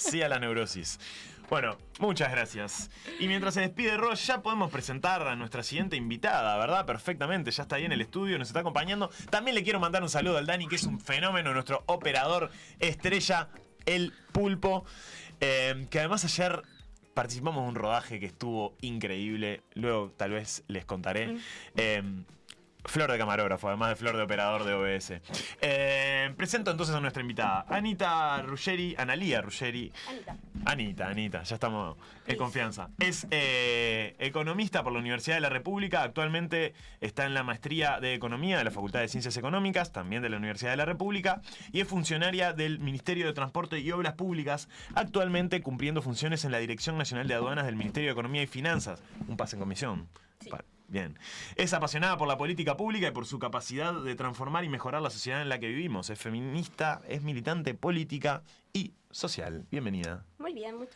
Sí a la neurosis. Bueno, muchas gracias. Y mientras se despide Ross, ya podemos presentar a nuestra siguiente invitada, ¿verdad? Perfectamente, ya está ahí en el estudio, nos está acompañando. También le quiero mandar un saludo al Dani, que es un fenómeno, nuestro operador estrella, el Pulpo. Que además ayer participamos de un rodaje que estuvo increíble. Luego tal vez les contaré. Flor de camarógrafo, además de Flor de operador de OBS. Presento entonces a nuestra invitada, Anita Ruggeri, Analía Ruggeri. Anita, ya estamos en confianza. Es economista por la Universidad de la República. Actualmente está en la maestría de Economía de la Facultad de Ciencias Económicas, también de la Universidad de la República. Y es funcionaria del Ministerio de Transporte y Obras Públicas, actualmente cumpliendo funciones en la Dirección Nacional de Aduanas del Ministerio de Economía y Finanzas. Un pase en comisión. Sí. Bien. Es apasionada por la política pública y por su capacidad de transformar y mejorar la sociedad en la que vivimos. Es feminista, es militante política y social. Bienvenida. Muy bien,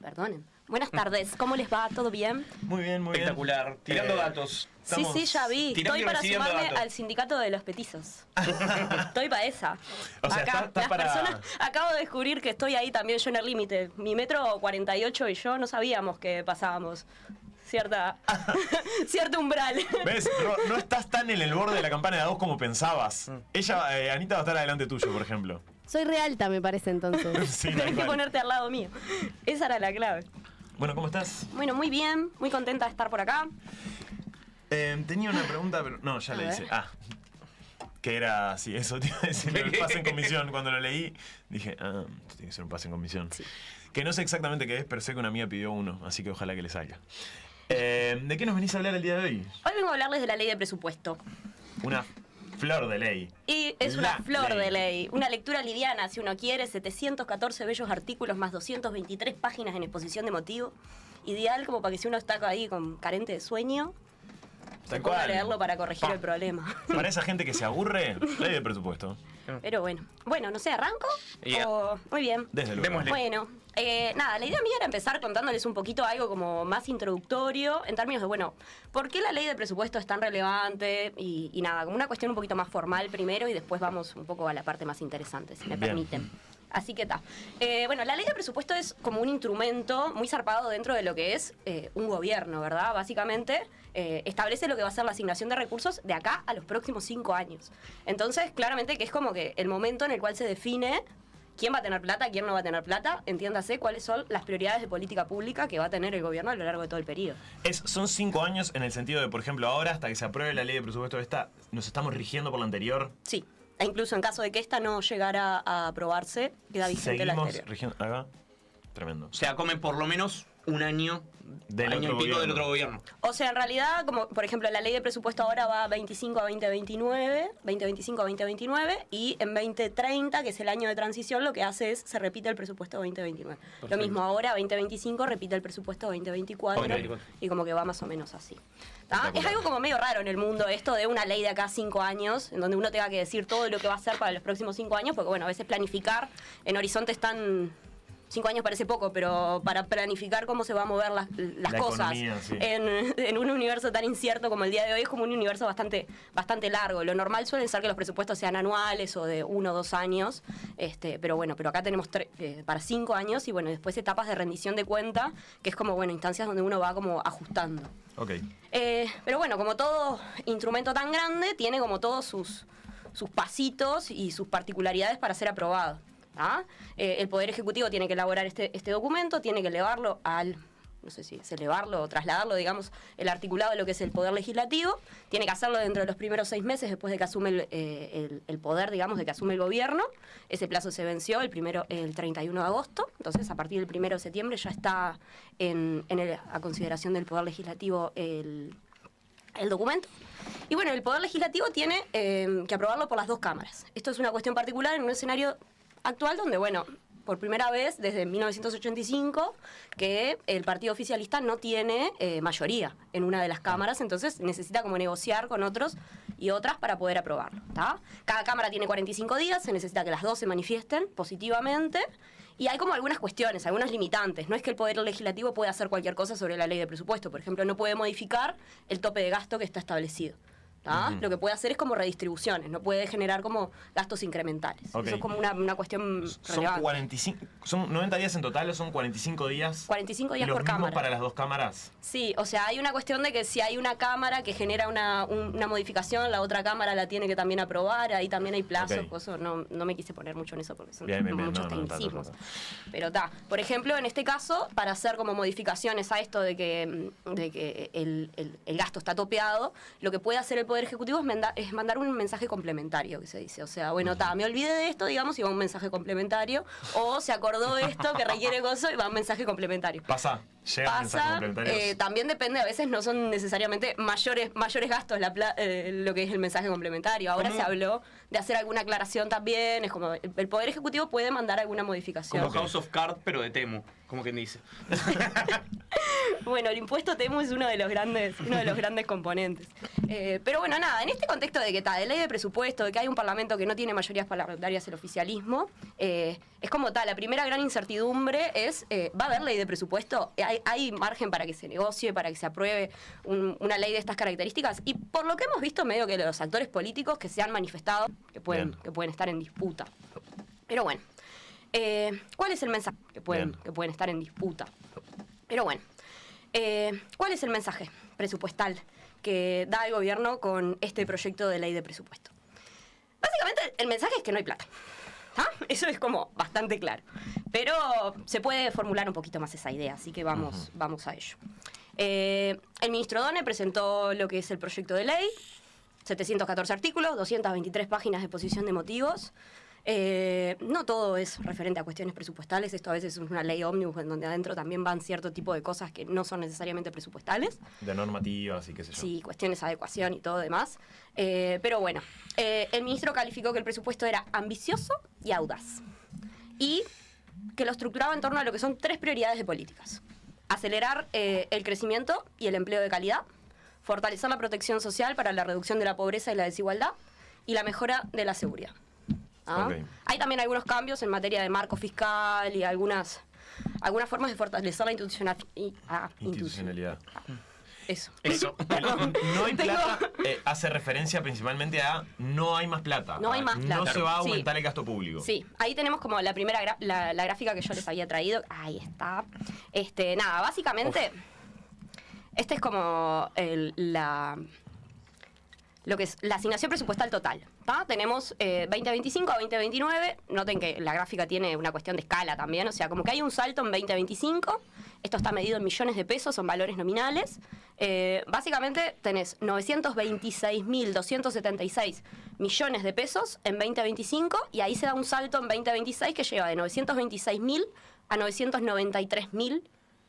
perdonen. Buenas tardes, ¿cómo les va? ¿Todo bien? Muy bien, muy espectacular. bien. Tirando datos. Sí, ya vi. Estoy para sumarme al sindicato de los petizos. Estoy para esa. O sea, acá, está las para... personas, acabo de descubrir que estoy ahí también yo en el límite. Mi metro 48 y yo no sabíamos que pasábamos cierto umbral. ¿Ves? No estás tan en el borde de la campana de A2 como pensabas. Ella, Anita, va a estar adelante tuyo, por ejemplo. Soy re alta, me parece, entonces. Sí, tenés que ponerte al lado mío. Esa era la clave. Bueno, ¿cómo estás? Bueno, muy bien. Muy contenta de estar por acá. Tenía una pregunta, pero... No, ya le hice. Que era así, eso te iba a decir, el pase en comisión. Cuando lo leí, dije, tiene que ser un pase en comisión. Sí. Que no sé exactamente qué es, pero sé que una amiga pidió uno, así que ojalá que le salga. ¿De qué nos venís a hablar el día de hoy? Hoy vengo a hablarles de la ley de presupuesto. Una flor de ley. Y es una flor de ley. Una lectura liviana, si uno quiere, 714 bellos artículos más 223 páginas en exposición de motivo. Ideal como para que si uno está ahí con carente de sueño, se pueda leerlo para corregir el problema. Para esa gente que se aburre, ley de presupuesto. Pero bueno, no sé, ¿arranco? Muy bien. Desde luego. Bueno, la idea mía era empezar contándoles un poquito algo como más introductorio, en términos de, ¿por qué la ley de presupuesto es tan relevante? Y nada, como una cuestión un poquito más formal primero y después vamos un poco a la parte más interesante, si me permiten. Así que está. La ley de presupuesto es como un instrumento muy zarpado dentro de lo que es un gobierno, ¿verdad? Básicamente establece lo que va a ser la asignación de recursos de acá a los próximos 5 años. Entonces, claramente que es como que el momento en el cual se define quién va a tener plata, quién no va a tener plata, entiéndase cuáles son las prioridades de política pública que va a tener el gobierno a lo largo de todo el periodo. Son 5 años en el sentido de, por ejemplo, ahora hasta que se apruebe la ley de presupuesto nos estamos rigiendo por la anterior. Sí. E incluso en caso de que esta no llegara a aprobarse, queda vigente la anterior. Rigiendo acá. Tremendo. O sea, comen por lo menos un año del otro gobierno. O sea, en realidad, como por ejemplo la ley de presupuesto ahora va 25 a 2029, 2025 a 2029, y en 2030, que es el año de transición, lo que hace es, se repite el presupuesto 2029. Perfecto. Lo mismo ahora, 2025, repite el presupuesto 2024, y como que va más o menos así. Es algo como medio raro en el mundo esto de una ley de acá 5 años, en donde uno tenga que decir todo lo que va a hacer para los próximos 5 años, porque a veces planificar en horizontes tan... 5 años parece poco, pero para planificar cómo se van a mover las cosas economía, sí. en un universo tan incierto como el día de hoy, es como un universo bastante largo. Lo normal suele ser que los presupuestos sean anuales o de 1 o 2 años, pero acá tenemos para 5 años y después etapas de rendición de cuenta, que es como instancias donde uno va como ajustando. Okay. Pero como todo instrumento tan grande, tiene como todos sus pasitos y sus particularidades para ser aprobado. El Poder Ejecutivo tiene que elaborar este documento, tiene que elevarlo no sé si es elevarlo o trasladarlo, digamos, el articulado de lo que es el Poder Legislativo, tiene que hacerlo dentro de los primeros 6 meses después de que asume el poder, digamos, de que asume el gobierno. Ese plazo se venció el 31 de agosto, entonces a partir del 1 de septiembre ya está a consideración del Poder Legislativo el documento. Y el Poder Legislativo tiene que aprobarlo por las 2 cámaras. Esto es una cuestión particular en un escenario actual donde, por primera vez desde 1985 que el partido oficialista no tiene mayoría en una de las cámaras, entonces necesita como negociar con otros y otras para poder aprobarlo. Cada cámara tiene 45 días, se necesita que las 2 se manifiesten positivamente y hay como algunas cuestiones, algunas limitantes. No es que el Poder Legislativo pueda hacer cualquier cosa sobre la ley de presupuesto, por ejemplo, no puede modificar el tope de gasto que está establecido. ¿tá? Lo que puede hacer es como redistribuciones, no puede generar como gastos incrementales. Ok. Eso es como una cuestión Son relevante. 45, son 90 días en total o son 45 días. 45 días ¿Y los por mismos cámara. para las dos cámaras? Sí, o sea, hay una cuestión de que si hay una cámara que genera una modificación, la otra cámara la tiene que también aprobar, ahí también hay plazos, Ok. cosas, no me quise poner mucho en eso porque son Bien, muchos no, tecnicismos. ta. Pero está, por ejemplo, en este caso, para hacer como modificaciones a esto de que el gasto está topeado, lo que puede hacer el Poder Ejecutivo es mandar un mensaje complementario, que se dice. O sea, bueno, me olvidé de esto, digamos, y va un mensaje complementario, o se acordó esto que requiere gozo y va un mensaje complementario. Llega mensajes Pasa, complementarios. también depende, a veces no son necesariamente mayores gastos lo que es el mensaje complementario. Ahora ¿Cómo? se habló de hacer alguna aclaración también, es como el Poder Ejecutivo puede mandar alguna modificación. Como House of Cards, pero de Temu, como quien dice. Bueno, el impuesto TEMU es uno de los grandes componentes. Pero bueno, nada, en este contexto de que de ley de presupuesto, de que hay un parlamento que no tiene mayorías parlamentarias, el oficialismo, es como tal, la primera gran incertidumbre es, ¿va a haber ley de presupuesto? ¿Hay margen para que se negocie, para que se apruebe una ley de estas características? Y por lo que hemos visto, medio que los actores políticos que se han manifestado, que pueden estar en disputa. Pero bueno, ¿cuál es el mensaje? Que pueden estar en disputa. Pero bueno, ¿cuál es el mensaje presupuestal que da el gobierno con este proyecto de ley de presupuesto? Básicamente, el mensaje es que no hay plata. ¿Ah? Eso es como bastante claro. Pero se puede formular un poquito más esa idea, así que vamos a ello. El ministro Done presentó lo que es el proyecto de ley, 714 artículos, 223 páginas de exposición de motivos. No todo es referente a cuestiones presupuestales, esto a veces es una ley ómnibus en donde adentro también van cierto tipo de cosas que no son necesariamente presupuestales. De normativas y qué sé yo. Sí, cuestiones de adecuación y todo demás. Pero bueno, el ministro calificó que el presupuesto era ambicioso y audaz. Y que lo estructuraba en torno a lo que son 3 prioridades de políticas. Acelerar el crecimiento y el empleo de calidad, fortalecer la protección social para la reducción de la pobreza y la desigualdad, y la mejora de la seguridad. ¿Ah? Ok. Hay también algunos cambios en materia de marco fiscal y algunas formas de fortalecer la Institucionalidad. Eso. Eso. No hay Tengo- plata, hace referencia principalmente a no hay más plata. No hay más No plata. se va a Sí. aumentar el gasto público. Sí, ahí tenemos como la primera la gráfica que yo les había traído. Ahí está. Nada, básicamente, este es como lo que es la asignación presupuestal total. ¿tá? Tenemos 2025 a 2029. Noten que la gráfica tiene una cuestión de escala también. O sea, como que hay un salto en 2025. Esto está medido en millones de pesos, son valores nominales. Básicamente tenés 926.276 millones de pesos en 2025 y ahí se da un salto en 2026 que lleva de 926.000 a 993.000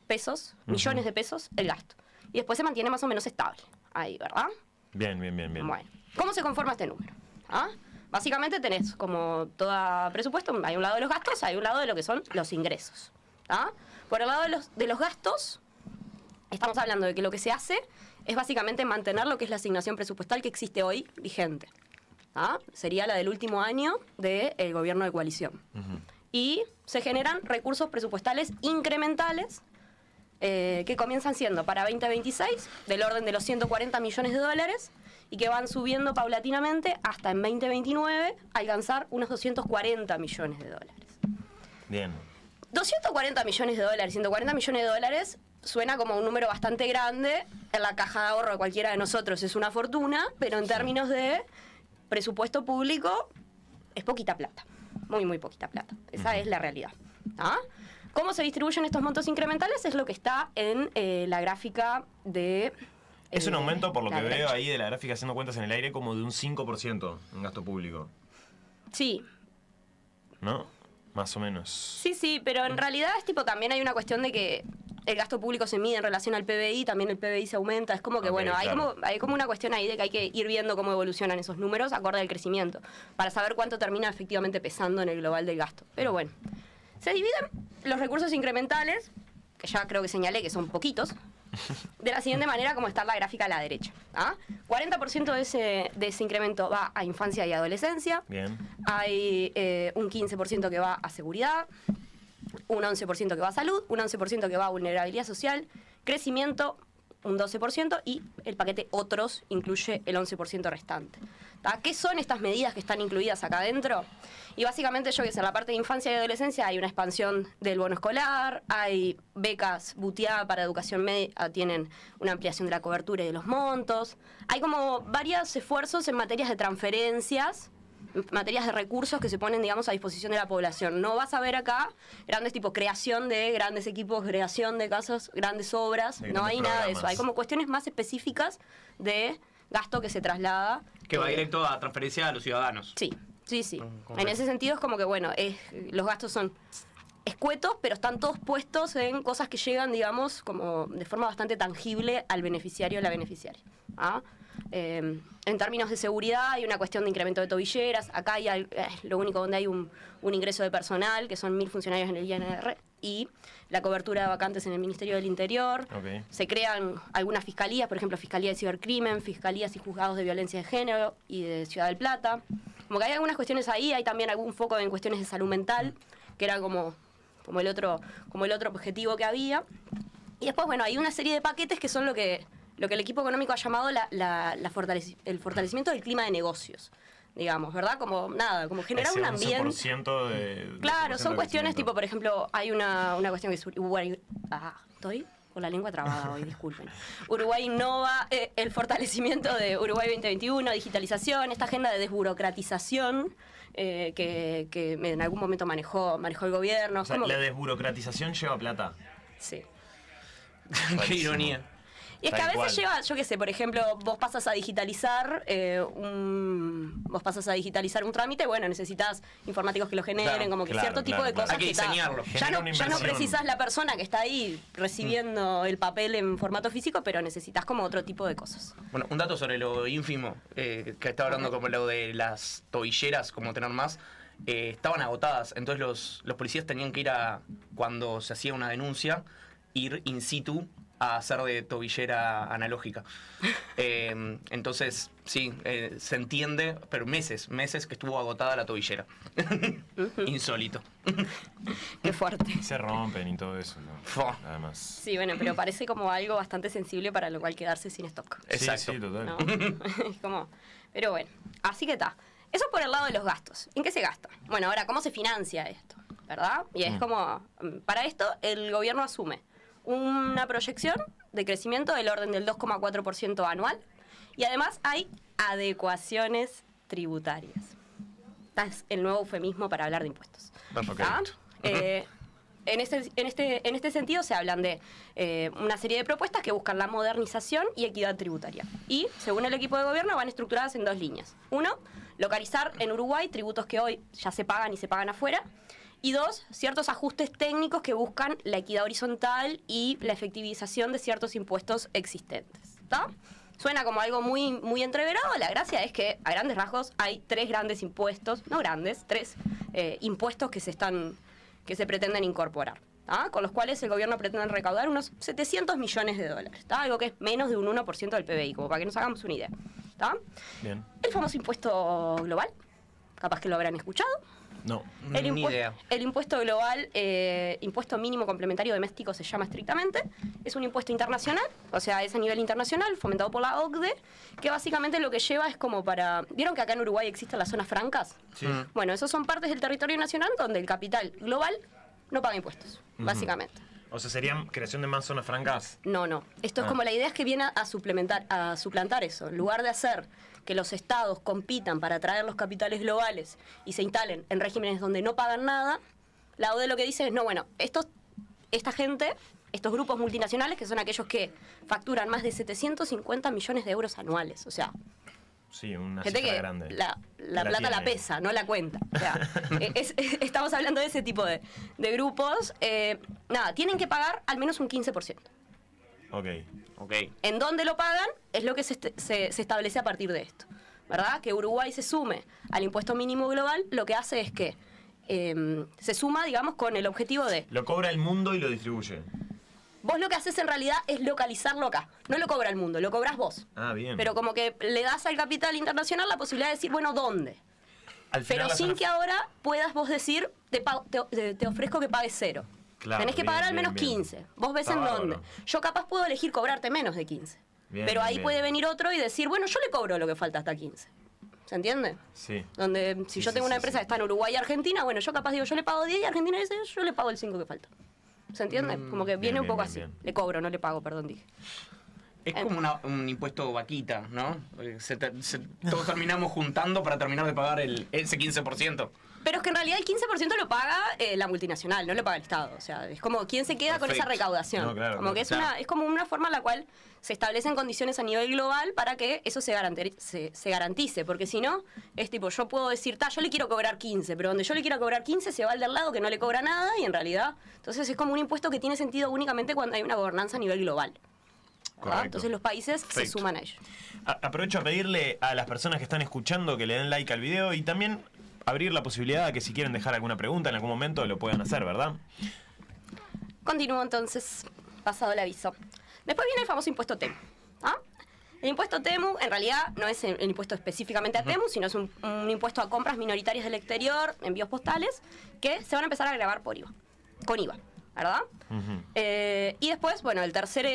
pesos, millones de pesos, el gasto. Y después se mantiene más o menos estable. Ahí, ¿verdad? Bien. Bueno, ¿cómo se conforma este número? ¿Ah? Básicamente tenés como todo presupuesto, hay un lado de los gastos, hay un lado de lo que son los ingresos. ¿Ah? Por el lado de los gastos, estamos hablando de que lo que se hace es básicamente mantener lo que es la asignación presupuestal que existe hoy vigente. ¿Ah? Sería la del último año del gobierno de coalición. Y se generan recursos presupuestales incrementales que comienzan siendo para 2026 del orden de los 140 millones de dólares y que van subiendo paulatinamente hasta en 2029 alcanzar unos 240 millones de dólares. Bien. 240 millones de dólares, 140 millones de dólares suena como un número bastante grande. En la caja de ahorro de cualquiera de nosotros es una fortuna, pero en términos de presupuesto público es poquita plata. Muy, muy poquita plata. Esa es la realidad. ¿Ah? ¿Cómo se distribuyen estos montos incrementales? Es lo que está en la gráfica de... Es un aumento, por lo la que veo derecha. ahí de la gráfica haciendo cuentas en el aire, como de un 5% en gasto público. Sí, ¿No? Más o menos. sí, pero en realidad es tipo también hay una cuestión de que el gasto público se mide en relación al PBI, también el PBI se aumenta, es como que Ok, bueno, claro. hay como una cuestión ahí de que hay que ir viendo cómo evolucionan esos números acorde al crecimiento, para saber cuánto termina efectivamente pesando en el global del gasto. Pero bueno, se dividen los recursos incrementales, que ya creo que señalé que son poquitos, de la siguiente manera como está en la gráfica a la derecha. ¿Ah? 40% de ese incremento va a infancia y adolescencia, Bien. hay un 15% que va a seguridad, un 11% que va a salud, un 11% que va a vulnerabilidad social, crecimiento, un 12% y el paquete otros incluye el 11% restante. ¿Qué son estas medidas que están incluidas acá adentro? Y básicamente yo que sé, en la parte de infancia y adolescencia hay una expansión del bono escolar, hay becas BUTIA para educación media, tienen una ampliación de la cobertura y de los montos, hay como varios esfuerzos en materias de transferencias, materias de recursos que se ponen, digamos, a disposición de la población. No vas a ver acá grandes tipo creación de grandes equipos, creación de casas, grandes obras, no hay nada de eso. Hay como cuestiones más específicas de gasto que se traslada. Que va directo a transferencia a los ciudadanos. Sí. En ese sentido es como que, bueno, los gastos son escuetos, pero están todos puestos en cosas que llegan, digamos, como de forma bastante tangible al beneficiario o la beneficiaria. En términos de seguridad hay una cuestión de incremento de tobilleras. Acá hay lo único donde hay un ingreso de personal, que son 1.000 funcionarios en el INR, y la cobertura de vacantes en el Ministerio del Interior. Okay. Se crean algunas fiscalías, por ejemplo, Fiscalía de Cibercrimen, Fiscalías y Juzgados de Violencia de Género y de Ciudad del Plata. Como que hay algunas cuestiones ahí, hay también algún foco en cuestiones de salud mental, que era como el otro objetivo que había. Y después, bueno, hay una serie de paquetes que son lo que el equipo económico ha llamado el fortalecimiento del clima de negocios, digamos, ¿verdad? Como generar un ambiente. 11% de Claro, son cuestiones tipo, por ejemplo, hay una cuestión que es Uruguay. Estoy con la lengua trabada hoy, disculpen. Uruguay Innova, el fortalecimiento de Uruguay 2021, digitalización, esta agenda de desburocratización. Que en algún momento manejó el gobierno. O sea, la desburocratización lleva plata. Sí. Qué ironía. Y es que a veces lleva, yo qué sé, por ejemplo, vos pasas a digitalizar un trámite, bueno, necesitas informáticos que lo generen, como que cierto tipo de cosas. Hay que diseñarlo. Ya no precisas la persona que está ahí recibiendo el papel en formato físico, pero necesitas como otro tipo de cosas. Bueno, un dato sobre lo ínfimo, que estaba hablando como lo de las tobilleras, como tener más, estaban agotadas, entonces los policías tenían que ir cuando se hacía una denuncia, ir in situ a hacer de tobillera analógica. Entonces, sí, se entiende, pero meses que estuvo agotada la tobillera. Insólito. Qué fuerte. Se rompen y todo eso, ¿no? Además. Sí, bueno, pero parece como algo bastante sensible para lo cual quedarse sin stock. Exacto. Sí, total. ¿No? Pero bueno, así que está. Eso por el lado de los gastos. ¿En qué se gasta? Bueno, ahora, ¿cómo se financia esto? ¿Verdad? Y es como, para esto el gobierno asume una proyección de crecimiento del orden del 2,4% anual y además hay adecuaciones tributarias. Es el nuevo eufemismo para hablar de impuestos. Perfecto. En este sentido se hablan de una serie de propuestas que buscan la modernización y equidad tributaria. Y, según el equipo de gobierno, van estructuradas en dos líneas. Uno, localizar en Uruguay tributos que hoy ya se pagan y se pagan afuera. Y dos, ciertos ajustes técnicos que buscan la equidad horizontal y la efectivización de ciertos impuestos existentes. ¿Está? Suena como algo muy, muy entreverado. La gracia es que, a grandes rasgos, hay tres grandes impuestos, tres impuestos que se pretenden incorporar, ¿tá? Con los cuales el gobierno pretende recaudar unos 700 millones de dólares, ¿tá? Algo que es menos de un 1% del PBI, como para que nos hagamos una idea. ¿Tá? Bien. El famoso impuesto global, capaz que lo habrán escuchado. No. Ni idea. El impuesto global, impuesto mínimo complementario doméstico se llama estrictamente, es un impuesto internacional, o sea, es a nivel internacional, fomentado por la OCDE, que básicamente lo que lleva es como para... ¿Vieron que acá en Uruguay existen las zonas francas? Sí. Bueno, esos son partes del territorio nacional donde el capital global no paga impuestos, básicamente. O sea, ¿serían creación de más zonas francas? No. Esto es como la idea es que viene a suplantar eso. En lugar de hacer que los estados compitan para atraer los capitales globales y se instalen en regímenes donde no pagan nada, la OCDE lo que dice es, no, bueno, esta gente, estos grupos multinacionales, que son aquellos que facturan más de 750 millones de euros anuales, o sea... Sí, una gente cifra que grande. la plata tiene. la pesa, no la cuenta. O sea, estamos hablando de ese tipo de grupos. Tienen que pagar al menos un 15%. Ok. En dónde lo pagan es lo que se establece a partir de esto, ¿verdad? Que Uruguay se sume al impuesto mínimo global, lo que hace es que se suma, digamos, con el objetivo de... Lo cobra el mundo y lo distribuye. Vos lo que haces en realidad es localizarlo acá. No lo cobra el mundo, lo cobras vos. Ah, bien. Pero como que le das al capital internacional la posibilidad de decir, bueno, ¿dónde? Al final Pero sin que ahora puedas vos decir, te ofrezco que pagues cero. Claro, Tenés que bien, pagar al bien, menos bien. 15. Vos ves Está en bárbaro. dónde. Yo capaz puedo elegir cobrarte menos de 15. Bien, pero ahí bien. puede venir otro y decir, bueno, yo le cobro lo que falta hasta 15. ¿Se entiende? Sí. Donde si Sí, yo sí, tengo una sí, empresa sí. que está en Uruguay y Argentina, bueno, yo capaz digo, yo le pago 10 y Argentina dice, yo le pago el 5 que falta. ¿Se entiende? Como que viene bien, un poco bien, así. bien. Le cobro, no le pago, perdón, dije. Es como un impuesto vaquita, ¿no? Todos terminamos juntando para terminar de pagar ese 15%. Pero es que en realidad el 15% lo paga la multinacional, no lo paga el Estado. O sea, es como quién se queda con esa Perfecto. recaudación. No, claro, como claro. que es, Claro. es como una forma en la cual se establecen condiciones a nivel global para que eso se garantice. Porque si no, es tipo, yo puedo decir, yo le quiero cobrar 15, pero donde yo le quiero cobrar 15 se va al del lado que no le cobra nada y en realidad, entonces es como un impuesto que tiene sentido únicamente cuando hay una gobernanza a nivel global. ¿verdad? Correcto. Entonces los países se Perfecto. suman a ello. Aprovecho a pedirle a las personas que están escuchando que le den like al video y también abrir la posibilidad de que si quieren dejar alguna pregunta en algún momento lo puedan hacer, ¿verdad? Continúo entonces, pasado el aviso. Después viene el famoso impuesto TEMU. ¿Ah? El impuesto TEMU en realidad no es el impuesto específicamente a TEMU, sino es un impuesto a compras minoritarias del exterior, envíos postales, que se van a empezar a gravar por IVA, con IVA, ¿verdad? Ujú. Y después, bueno, el tercer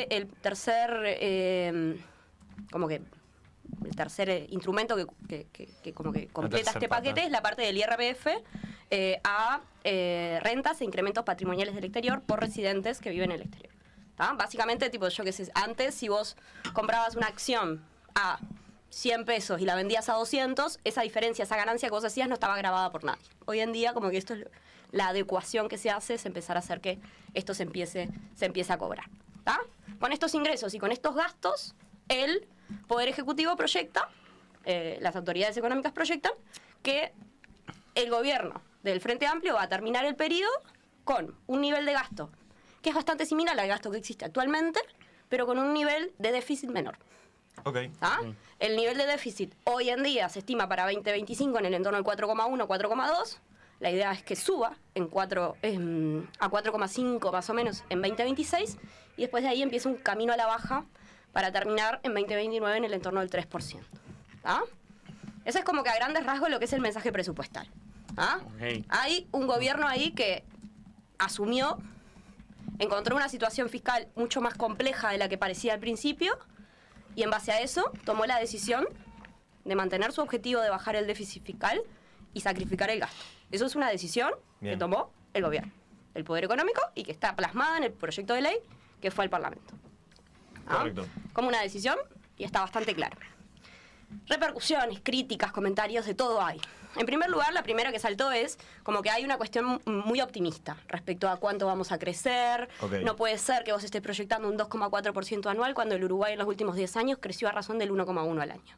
instrumento que como que completa tercer este paquete pata. es la parte del IRPF a rentas e incrementos patrimoniales del exterior por residentes que viven en el exterior. ¿Tá? Básicamente, tipo, yo qué sé, antes si vos comprabas una acción a 100 pesos y la vendías a 200, esa diferencia, esa ganancia que vos hacías no estaba grabada por nadie. Hoy en día, como que esto es la adecuación que se hace, es empezar a hacer que esto se empiece a cobrar. ¿Tá? Con estos ingresos y con estos gastos, el Poder Ejecutivo proyecta, las autoridades económicas proyectan, que el gobierno del Frente Amplio va a terminar el periodo con un nivel de gasto que es bastante similar al gasto que existe actualmente, pero con un nivel de déficit menor. Ok. ¿Ah? El nivel de déficit hoy en día se estima para 2025 en el entorno del 4,1, 4,2. La idea es que suba a 4,5 más o menos en 2026 y después de ahí empieza un camino a la baja para terminar en 2029 en el entorno del 3%. ¿Ah? Ese es como que a grandes rasgos lo que es el mensaje presupuestal. ¿Ah? Ok. Hay un gobierno ahí que asumió, encontró una situación fiscal mucho más compleja de la que parecía al principio y en base a eso tomó la decisión de mantener su objetivo de bajar el déficit fiscal y sacrificar el gasto. Eso es una decisión Bien. que tomó el gobierno, el Poder Económico, y que está plasmada en el proyecto de ley que fue al Parlamento. ¿Ah? Correcto. Como una decisión y está bastante claro. Repercusiones, críticas, comentarios, de todo hay. En primer lugar, la primera que saltó es como que hay una cuestión muy optimista respecto a cuánto vamos a crecer. Ok. No puede ser que vos estés proyectando un 2,4% anual cuando el Uruguay en los últimos 10 años creció a razón del 1,1 al año.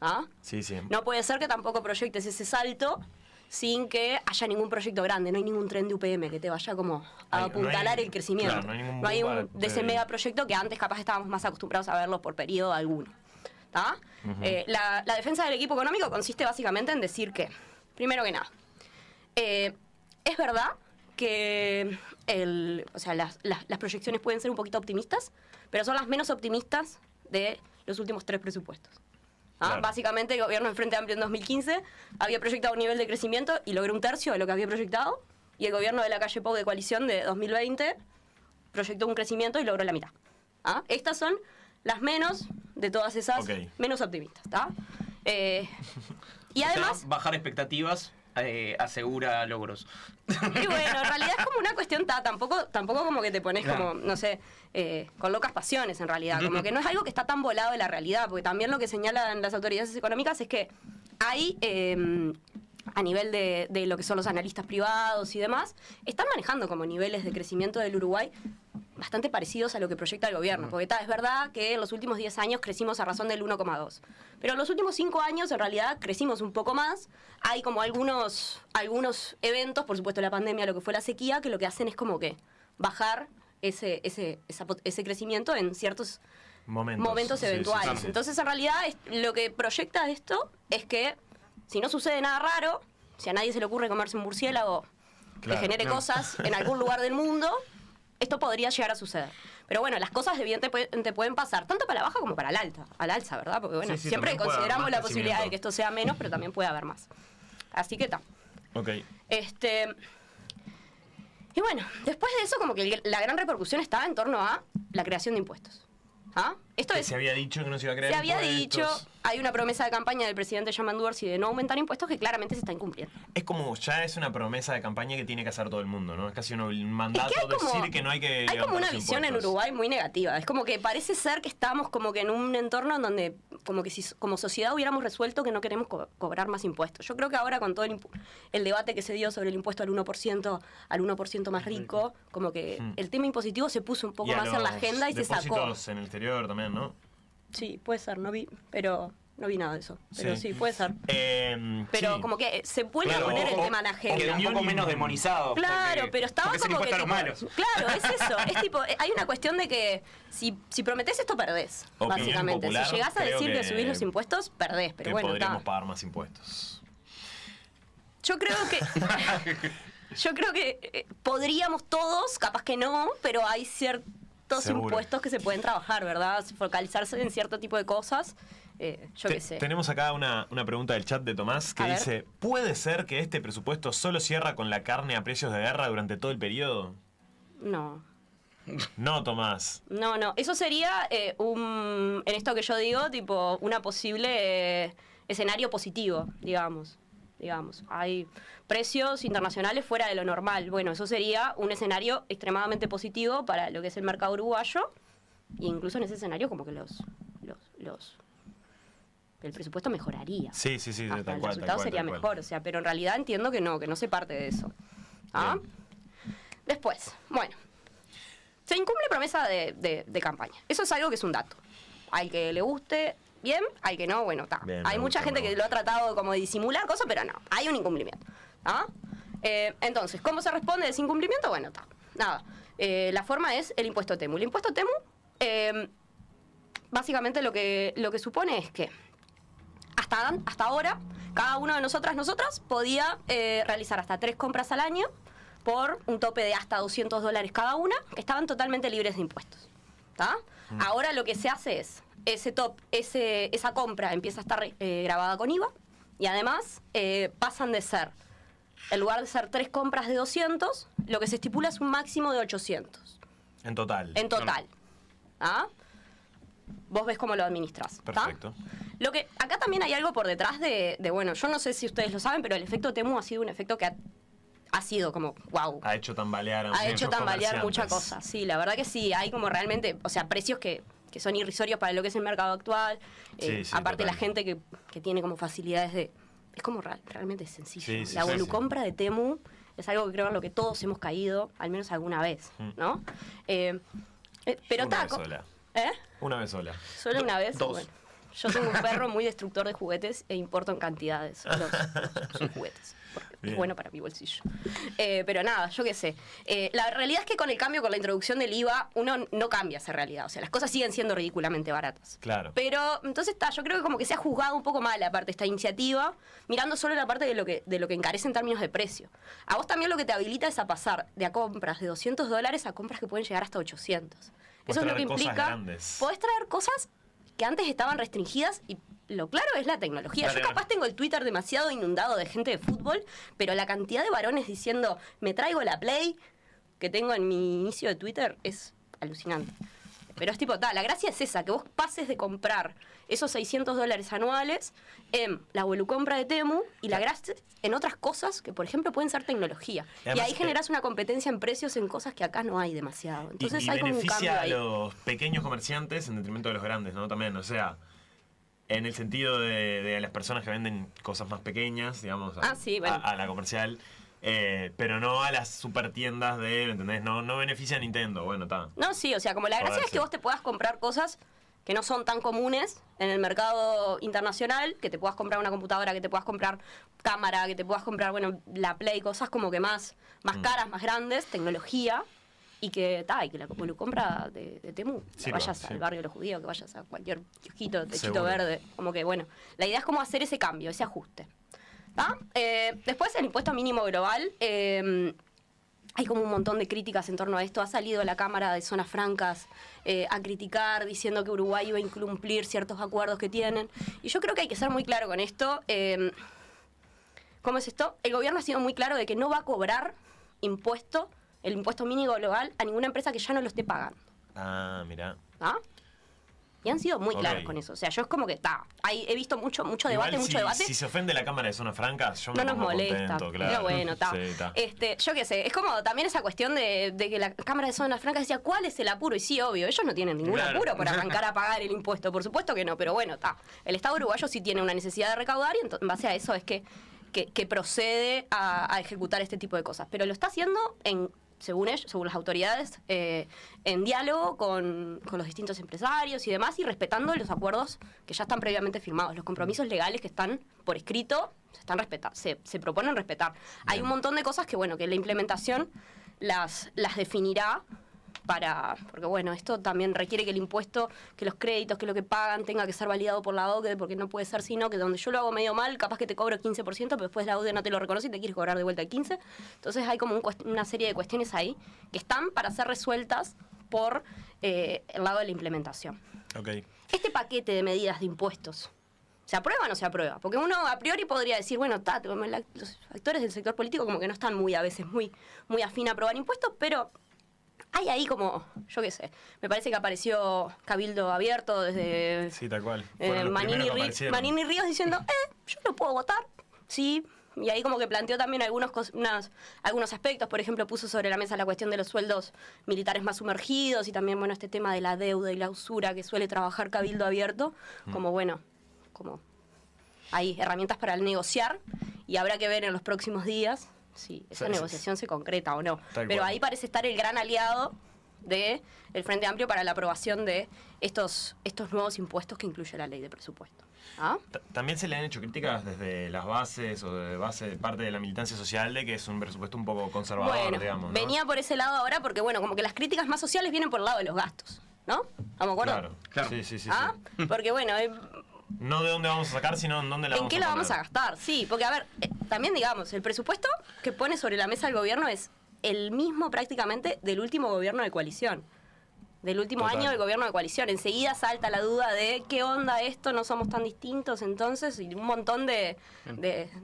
¿Ah? Sí, sí. No puede ser que tampoco proyectes ese salto sin que haya ningún proyecto grande. No hay ningún tren de UPM que te vaya como a No hay- apuntalar el crecimiento. claro, no hay ningún no hay boom un, para- de ese megaproyecto que antes capaz estábamos más acostumbrados a verlo por periodo alguno. ¿Tá? La defensa del equipo económico consiste básicamente en decir que, primero que nada, es verdad que las proyecciones pueden ser un poquito optimistas, pero son las menos optimistas de los últimos 3 presupuestos. ¿Ah? Claro. Básicamente el gobierno del Frente Amplio en 2015 había proyectado un nivel de crecimiento y logró un tercio de lo que había proyectado, y el gobierno de la calle Pou de coalición de 2020 proyectó un crecimiento y logró la mitad. ¿Ah? Estas son las menos de todas esas, Ok. menos optimistas. ¿Tá? Y O sea, además, bajar expectativas asegura logros. y bueno, en realidad es como una cuestión, tampoco como que te pones Claro. como, no sé, con locas pasiones en realidad, como que no es algo que está tan volado de la realidad, porque también lo que señalan las autoridades económicas es que hay, a nivel de lo que son los analistas privados y demás, están manejando como niveles de crecimiento del Uruguay bastante parecidos a lo que proyecta el gobierno, porque es verdad que en los últimos 10 años crecimos a razón del 1,2, pero en los últimos 5 años en realidad crecimos un poco más. Hay como algunos eventos, por supuesto la pandemia, lo que fue la sequía, que lo que hacen es como que bajar ese crecimiento en ciertos momentos Sí, eventuales. sí, sí. Entonces, en realidad, lo que proyecta esto es que si no sucede nada raro, si a nadie se le ocurre comerse un murciélago Claro, que genere no. cosas en algún lugar del mundo, esto podría llegar a suceder. Pero bueno, las cosas evidentemente pueden pasar, tanto para la baja como para la alza, ¿verdad? Porque bueno, Sí, sí, siempre también puede haber consideramos más la posibilidad de crecimiento. que esto sea menos, pero también puede haber más. Así que está. Ok. Y bueno, después de eso como que la gran repercusión estaba en torno a la creación de impuestos. ¿Ah? Esto es... Se había dicho que no se iba a crear Se había impuestos. dicho, hay una promesa de campaña del presidente German Dursey de no aumentar impuestos que claramente se está incumpliendo. Es como, ya es una promesa de campaña que tiene que hacer todo el mundo, ¿no? Es casi un mandato Es que hay como- decir que no hay que Hay levantar como una los visión en impuestos. Uruguay muy negativa. Es como que parece ser que estamos como que en un entorno en donde como que si como sociedad hubiéramos resuelto que no queremos cobrar más impuestos. Yo creo que ahora con todo el debate que se dio sobre el impuesto al 1% más rico, como que el tema impositivo se puso un poco Y a más en la los agenda y se sacó. depósitos en el exterior también, ¿no? Sí, puede ser, no vi nada de eso. Pero sí, puede ser. Pero Sí. como que se vuelve Claro, a poner el o- tema en agenda. Quedó un poco menos demonizado. Claro, porque- pero estaba porque es el como que impuesto a los tipo- malos. Claro, es eso. Es tipo, hay una cuestión de que si prometés esto, perdés. Opinión Básicamente. popular, Si llegás a creo decir que que- subís los impuestos, perdés. Pero Que bueno, podríamos está. pagar más impuestos. Yo creo que. Yo creo que podríamos todos, capaz que no, pero hay ciertos Seguro. impuestos que se pueden trabajar, ¿verdad? Focalizarse en cierto tipo de cosas. Yo qué sé. Tenemos acá una pregunta del chat de Tomás que A ver. dice: ¿puede ser que este presupuesto solo cierra con la carne a precios de guerra durante todo el periodo? No. No, Tomás. No, eso sería en esto que yo digo, tipo, una posible escenario positivo, digamos. Hay precios internacionales fuera de lo normal. Bueno, eso sería un escenario extremadamente positivo para lo que es el mercado uruguayo. E incluso en ese escenario como que el presupuesto mejoraría. Sí, Hasta tal el cual. resultado sería tal cual. mejor, o sea, pero en realidad entiendo que no se parte de eso. ¿Ah? Bien. Después, bueno, se incumple promesa de campaña. Eso es algo que es un dato. Al que le guste, bien, al que no, bueno, está. Bien, Hay me mucha gusta, gente me que gusta. lo ha tratado como de disimular cosas, pero no, hay un incumplimiento. ¿Ah? Entonces, ¿cómo se responde de ese incumplimiento? Bueno, está. Nada. La forma es el impuesto TEMU. El impuesto TEMU, básicamente lo que supone es que hasta ahora, cada uno de nosotras podía realizar hasta 3 compras al año por un tope de hasta $200 cada una, que estaban totalmente libres de impuestos. ¿Tá? Ahora lo que se hace es, esa compra empieza a estar grabada con IVA, y además pasan de ser, en lugar de ser 3 compras de 200, lo que se estipula es un máximo de 800. En total. En total. ¿Ah? Vos ves cómo lo administrás. ¿tá? Perfecto. Lo que acá también hay algo por detrás de, bueno, yo no sé si ustedes lo saben, pero el efecto TEMU ha sido un efecto que ha sido como, wow. Ha hecho tambalear a Ha hecho muchos tambalear muchas comerciantes. cosas. Sí, la verdad que sí, hay como realmente, o sea, precios que son irrisorios para lo que es el mercado actual. Sí, Aparte total. la gente que tiene como facilidades de... Es como realmente sencillo. Sí, sí, la sí, volucompra de Temu es algo que creo en lo que todos hemos caído, al menos alguna vez, ¿no? Pero Una está... vez sola. ¿Eh? Una vez sola. Solo una vez. Dos. Bueno, yo tengo un perro muy destructor de juguetes e importo en cantidades sus juguetes. Porque es Bien. bueno para mi bolsillo. Pero nada, yo qué sé. La realidad es que con el cambio, con la introducción del IVA, uno no cambia esa realidad. O sea, las cosas siguen siendo ridículamente baratas. Claro. Pero entonces yo creo que como que se ha juzgado un poco mal la parte de esta iniciativa, mirando solo la parte de lo que encarece en términos de precio. A vos también lo que te habilita es a pasar de a compras de $200 a compras que pueden llegar hasta 800. Eso es lo traer que cosas implica. grandes. Podés traer cosas que antes estaban restringidas y lo claro es la tecnología. Yo capaz tengo el Twitter demasiado inundado de gente de fútbol, pero la cantidad de varones diciendo me traigo la Play que tengo en mi inicio de Twitter es alucinante. Pero es tipo, la gracia es esa, que vos pases de comprar esos $600 anuales en la volucompra de Temu y la gastes en otras cosas que, por ejemplo, pueden ser tecnología. Y además, y ahí generás una competencia en precios en cosas que acá no hay demasiado. Entonces y hay como un cambio beneficia a ahí. los pequeños comerciantes en detrimento de los grandes, ¿no? También, o sea, en el sentido de las personas que venden cosas más pequeñas, digamos, Sí, bueno. a la comercial, pero no a las super tiendas de, ¿me entendés? No beneficia a Nintendo, bueno, está. No, sí, o sea, como la gracia Joder, es que sí. vos te puedas comprar cosas que no son tan comunes en el mercado internacional, que te puedas comprar una computadora, que te puedas comprar cámara, que te puedas comprar, bueno, la Play, cosas como que más caras, más grandes, tecnología, y que la compra de Temu, que Sirva, vayas sí. al barrio de los judíos, que vayas a cualquier kiosquito, techito Seguro. verde, como que, bueno, la idea es como hacer ese cambio, ese ajuste. ¿Tá? Después el impuesto mínimo global, hay como un montón de críticas en torno a esto. Ha salido la Cámara de Zonas Francas a criticar, diciendo que Uruguay iba a incumplir ciertos acuerdos que tienen. Y yo creo que hay que ser muy claro con esto. ¿Cómo es esto? El gobierno ha sido muy claro de que no va a cobrar impuesto el impuesto mínimo global a ninguna empresa que ya no lo esté pagando. Ah, mirá. ¿Ah? Y han sido muy claros Ok. con eso. O sea, yo es como que he visto mucho debate, Igual debate. Si se ofende la Cámara de Zonas Francas, yo me No nos pongo molesta. contento, claro. Pero bueno, está. Sí, está. Yo qué sé, es como también esa cuestión de que la Cámara de Zonas Francas decía, ¿cuál es el apuro? Y sí, obvio, ellos no tienen ningún Claro. apuro por arrancar a pagar el impuesto, por supuesto que no, pero bueno, está. El Estado uruguayo sí tiene una necesidad de recaudar y en base a eso es que procede a ejecutar este tipo de cosas. Pero lo está haciendo según ellos, según las autoridades, en diálogo con los distintos empresarios y demás, y respetando los acuerdos que ya están previamente firmados. Los compromisos legales que están por escrito se proponen respetar. Hay un montón de cosas que, bueno, que la implementación las definirá porque bueno, esto también requiere que el impuesto, que los créditos, que lo que pagan tenga que ser validado por la OCDE, porque no puede ser sino que donde yo lo hago medio mal, capaz que te cobro 15%, pero después la OCDE no te lo reconoce y te quieres cobrar de vuelta el 15%. Entonces hay como una serie de cuestiones ahí que están para ser resueltas por el lado de la implementación. Ok. Este paquete de medidas de impuestos, ¿se aprueba o no se aprueba? Porque uno a priori podría decir, bueno, los actores del sector político como que no están a veces muy afín a aprobar impuestos, pero hay ahí como, yo qué sé, me parece que apareció Cabildo Abierto desde Sí, tal cual. Fueron los primeros que aparecieron. Manini Ríos diciendo, yo lo puedo votar, sí. Y ahí como que planteó también algunos aspectos, por ejemplo, puso sobre la mesa la cuestión de los sueldos militares más sumergidos y también, bueno, este tema de la deuda y la usura que suele trabajar Cabildo Abierto, como bueno, como hay herramientas para negociar y habrá que ver en los próximos días si esa negociación se concreta o no. Pero ahí parece estar el gran aliado del Frente Amplio para la aprobación de estos nuevos impuestos que incluye la ley de presupuesto. ¿Ah? También se le han hecho críticas desde las bases o de parte de la militancia social de que es un presupuesto un poco conservador, Bueno, digamos, ¿no? venía por ese lado ahora porque, bueno, como que las críticas más sociales vienen por el lado de los gastos, ¿no? ¿Estamos de acuerdo? Claro. Sí. ¿Ah? Porque, bueno, No de dónde vamos a sacar, sino en dónde la vamos a ¿en qué la poner. vamos a gastar? Sí, porque, a ver, también digamos, el presupuesto que pone sobre la mesa el gobierno es el mismo prácticamente del último gobierno de coalición. Del último Total. año del gobierno de coalición. Enseguida salta la duda de qué onda esto, no somos tan distintos entonces, y un montón de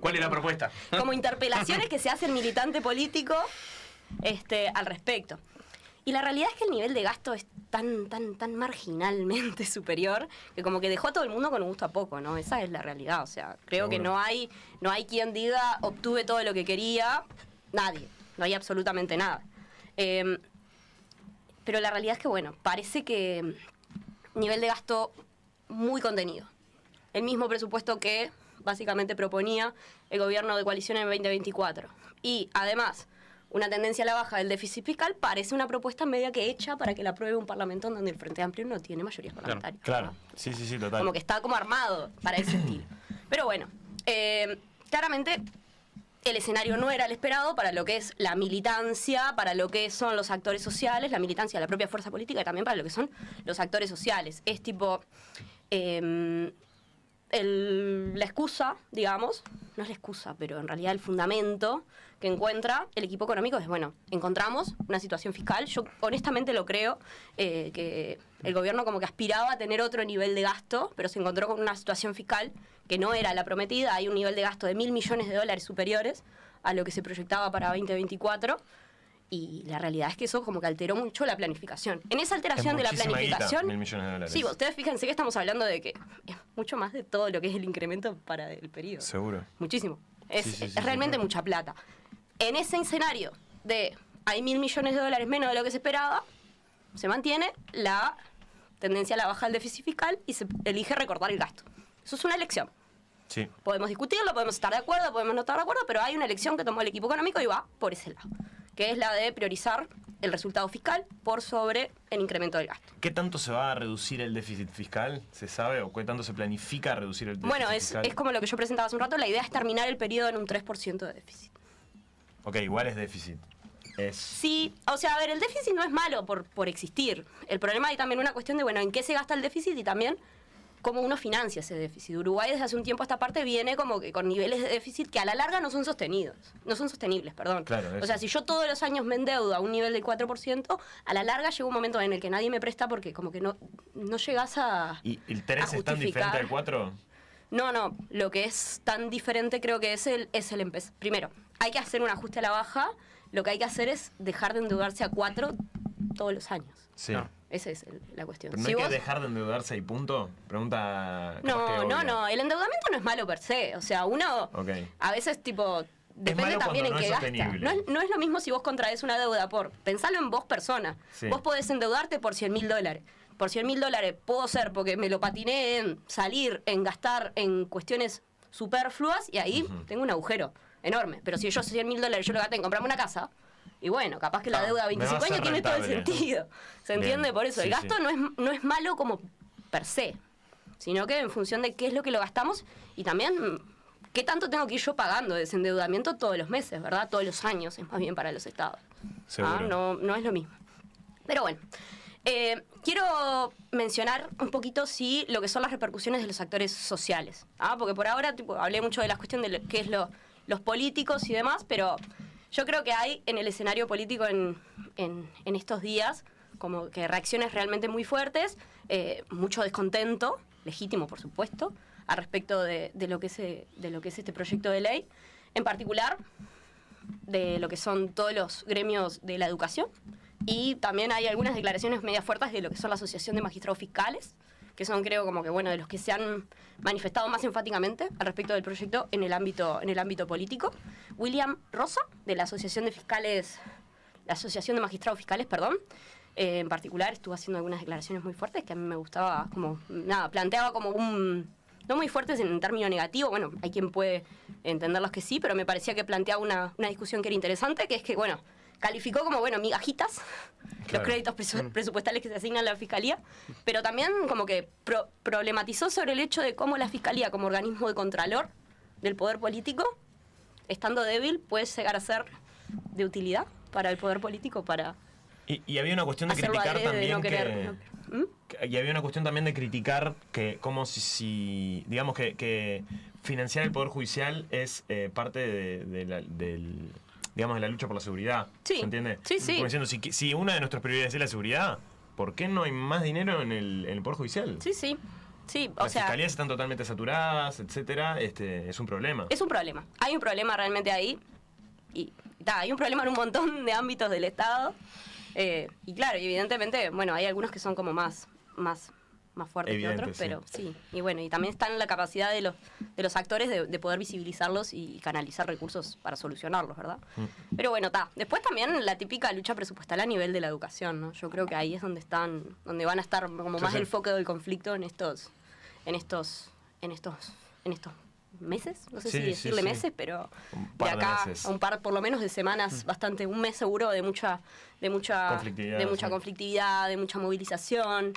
¿Cuál es la propuesta? como interpelaciones que se hace el militante político al respecto. Y la realidad es que el nivel de gasto es tan marginalmente superior que como que dejó a todo el mundo con un gusto a poco, ¿no? Esa es la realidad. O sea, creo que no hay quien diga obtuve todo lo que quería. Nadie. No hay absolutamente nada. Pero la realidad es que, bueno, parece que nivel de gasto muy contenido. El mismo presupuesto que básicamente proponía el gobierno de coalición en 2024. Y además, una tendencia a la baja del déficit fiscal parece una propuesta media que hecha para que la apruebe un parlamento en donde el Frente Amplio no tiene mayoría parlamentaria. Claro, sí, total. Como que está como armado para ese estilo. Pero bueno, claramente el escenario no era el esperado para lo que es la militancia, para lo que son los actores sociales, la militancia de la propia fuerza política y también para lo que son los actores sociales. Es tipo... la excusa, digamos, no es la excusa, pero en realidad el fundamento que encuentra el equipo económico es, bueno, encontramos una situación fiscal. Yo honestamente lo creo, que el gobierno como que aspiraba a tener otro nivel de gasto, pero se encontró con una situación fiscal que no era la prometida. Hay un nivel de gasto de $1.000 millones superiores a lo que se proyectaba para 2024. Y la realidad es que eso como que alteró mucho la planificación. En esa alteración de la planificación... $1.000 millones. Sí, ustedes fíjense que estamos hablando de que es mucho más de todo lo que es el incremento para el periodo. Seguro. Muchísimo. Es Sí, realmente mucha plata. En ese escenario de hay $1.000 millones menos de lo que se esperaba, se mantiene la tendencia a la baja del déficit fiscal y se elige recortar el gasto. Eso es una elección. Sí. Podemos discutirlo, podemos estar de acuerdo, podemos no estar de acuerdo, pero hay una elección que tomó el equipo económico y va por ese lado, que es la de priorizar el resultado fiscal por sobre el incremento del gasto. ¿Qué tanto se va a reducir el déficit fiscal? ¿Se sabe? ¿O qué tanto se planifica reducir el déficit Bueno, fiscal? es como lo que yo presentaba hace un rato, la idea es terminar el periodo en un 3% de déficit. Ok, igual es déficit. Sí, o sea, a ver, el déficit no es malo por existir. El problema hay también una cuestión de, bueno, en qué se gasta el déficit y también cómo uno financia ese déficit. Uruguay desde hace un tiempo a esta parte viene como que con niveles de déficit que a la larga no son sostenibles, perdón. Claro, o sea, si yo todos los años me endeudo a un nivel del 4%, a la larga llega un momento en el que nadie me presta porque como que no llegas a ¿Y el 3 a es tan diferente justificar. del 4? No, lo que es tan diferente creo que es el empezar. Primero, hay que hacer un ajuste a la baja lo que hay que hacer es dejar de endeudarse a 4 todos los años. Sí. No. Esa es la cuestión. ¿Pero no Si hay que vos- dejar de endeudarse y punto? Pregunta. capaz que No, obvia. no, el endeudamiento no es malo per se. O sea, uno Ok. a veces tipo depende malo también en cuando qué no es gasta. sostenible. No es lo mismo si vos contraes una deuda por, pensalo en vos persona. Sí. Vos podés endeudarte por $100.000. Por $100.000 puedo ser porque me lo patiné en salir, en gastar en cuestiones superfluas y ahí tengo un agujero enorme. Pero si yo $100.000 yo lo gasté en comprarme una casa, y bueno, capaz que la deuda a me va a 25 ser años tiene todo el rentable. sentido. ¿Se Bien. entiende? Por eso, Sí, el gasto sí. no es malo como per se, sino que en función de qué es lo que lo gastamos y también qué tanto tengo que ir yo pagando de ese endeudamiento todos los meses, ¿verdad? Todos los años es más bien para los estados. Seguro. No es lo mismo. Pero bueno, quiero mencionar un poquito, sí, lo que son las repercusiones de los actores sociales. Porque por ahora hablé mucho de la cuestión de qué es los políticos y demás, pero yo creo que hay en el escenario político en estos días como que reacciones realmente muy fuertes, mucho descontento, legítimo por supuesto, al respecto de lo que es este proyecto de ley, en particular de lo que son todos los gremios de la educación, y también hay algunas declaraciones media fuertes de lo que son la Asociación de Magistrados Fiscales, que son creo como que bueno de los que se han manifestado más enfáticamente al respecto del proyecto en el ámbito político. William Rosa, de la Asociación de Magistrados Fiscales, perdón, en particular estuvo haciendo algunas declaraciones muy fuertes que a mí me gustaba, como nada, planteaba como no muy fuertes en término negativo, bueno, hay quien puede entenderlos que sí, pero me parecía que planteaba una discusión que era interesante, que es que, bueno, calificó como, bueno, migajitas los Claro. créditos presupuestales que se asignan a la Fiscalía, pero también como que problematizó sobre el hecho de cómo la Fiscalía, como organismo de contralor del poder político, estando débil, puede llegar a ser de utilidad para el poder político, para Y había una cuestión de hacerlo criticar adrede, de también no querer. Y había una cuestión también de criticar que como si digamos que financiar el Poder Judicial es parte digamos, de la lucha por la seguridad. Sí, ¿Se entiende? sí, sí. Como diciendo, si una de nuestras prioridades es la seguridad, ¿por qué no hay más dinero en el Poder Judicial? Sí, sí. Sí, o Las sea, fiscalías están totalmente saturadas, etcétera. Es un problema. es un problema. Hay un problema realmente ahí. Y hay un problema en un montón de ámbitos del Estado. Y claro, y evidentemente, bueno, hay algunos que son como más fuertes Evidente, que otros, sí. pero sí. Y bueno, y también está en la capacidad de los actores de poder visibilizarlos y canalizar recursos para solucionarlos, ¿verdad? Pero bueno, después también la típica lucha presupuestal a nivel de la educación, ¿no? Yo creo que ahí es donde van a estar como Sí, más sí. el foco del conflicto en estos meses, no sé Sí, si sí, decirle sí. meses, pero Un de par de acá meses. a un par por lo menos de semanas, bastante, un mes seguro de mucha Conflictividad, sí. conflictividad, de mucha movilización.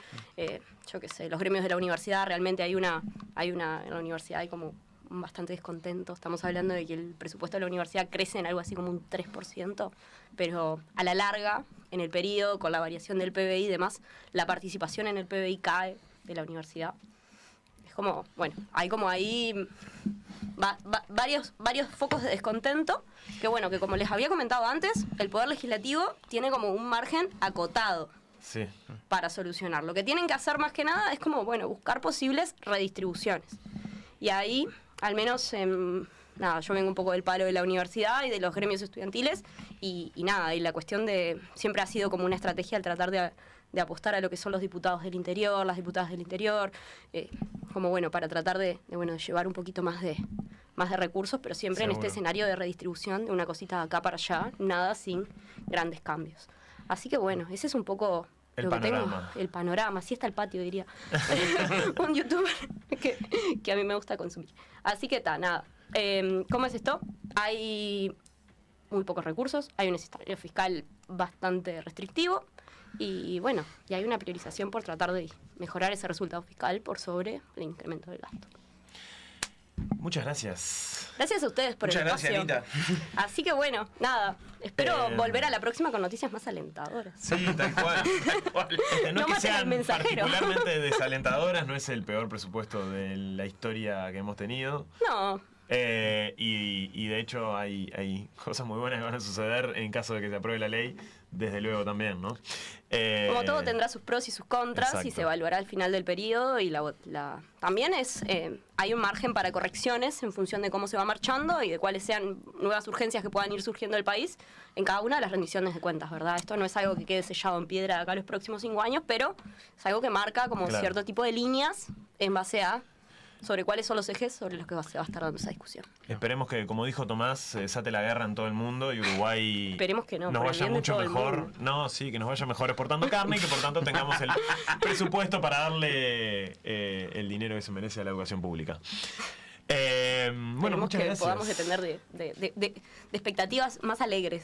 Yo qué sé, los gremios de la universidad, realmente en la universidad hay como bastante descontento. Estamos hablando de que el presupuesto de la universidad crece en algo así como un 3%, pero a la larga, en el periodo, con la variación del PBI y demás, la participación en el PBI cae de la universidad. Es como, bueno, hay como ahí varios focos de descontento, que bueno, que como les había comentado antes, el Poder Legislativo tiene como un margen acotado Sí. para solucionar. Lo que tienen que hacer más que nada es como, bueno, buscar posibles redistribuciones. Y ahí, al menos, yo vengo un poco del palo de la universidad y de los gremios estudiantiles, y la cuestión de, siempre ha sido como una estrategia al tratar de apostar a lo que son los diputados del interior, las diputadas del interior, como bueno, para tratar de llevar un poquito más de recursos, pero siempre en este Seguro. escenario de redistribución, de una cosita de acá para allá, nada sin grandes cambios. Así que bueno, ese es un poco El lo que panorama. tengo. El panorama, sí está el patio, diría. Un youtuber que a mí me gusta consumir. Así que nada. ¿Cómo es esto? Hay muy pocos recursos, hay un escenario fiscal bastante restrictivo y bueno, y hay una priorización por tratar de mejorar ese resultado fiscal por sobre el incremento del gasto. Muchas gracias. Gracias a ustedes por Muchas el gracias, espacio. Anita. Así que bueno, nada, espero volver a la la próxima con noticias más alentadoras. Sí, tal cual. No No es que maten al sean mensajero. particularmente desalentadoras, no es el peor presupuesto de la historia que hemos tenido. No, Y de hecho hay cosas muy buenas que van a suceder en caso de que se apruebe la ley, desde luego también, ¿no? Como todo tendrá sus pros y sus contras Exacto. y se evaluará al final del periodo y también hay un margen para correcciones en función de cómo se va marchando y de cuáles sean nuevas urgencias que puedan ir surgiendo del país en cada una de las rendiciones de cuentas, ¿verdad? Esto no es algo que quede sellado en piedra de acá los próximos 5 años, pero es algo que marca como Claro. cierto tipo de líneas en base a sobre cuáles son los ejes sobre los que se va a estar dando esa discusión. Esperemos que, como dijo Tomás, se desate la guerra en todo el mundo y Uruguay Esperemos que no, nos por el vaya bien de mucho todo el mejor. mundo. No, sí, que nos vaya mejor exportando carne y que por tanto tengamos el presupuesto para darle el dinero que se merece a la educación pública. Bueno, Esperemos muchas que gracias. podamos depender de expectativas más alegres.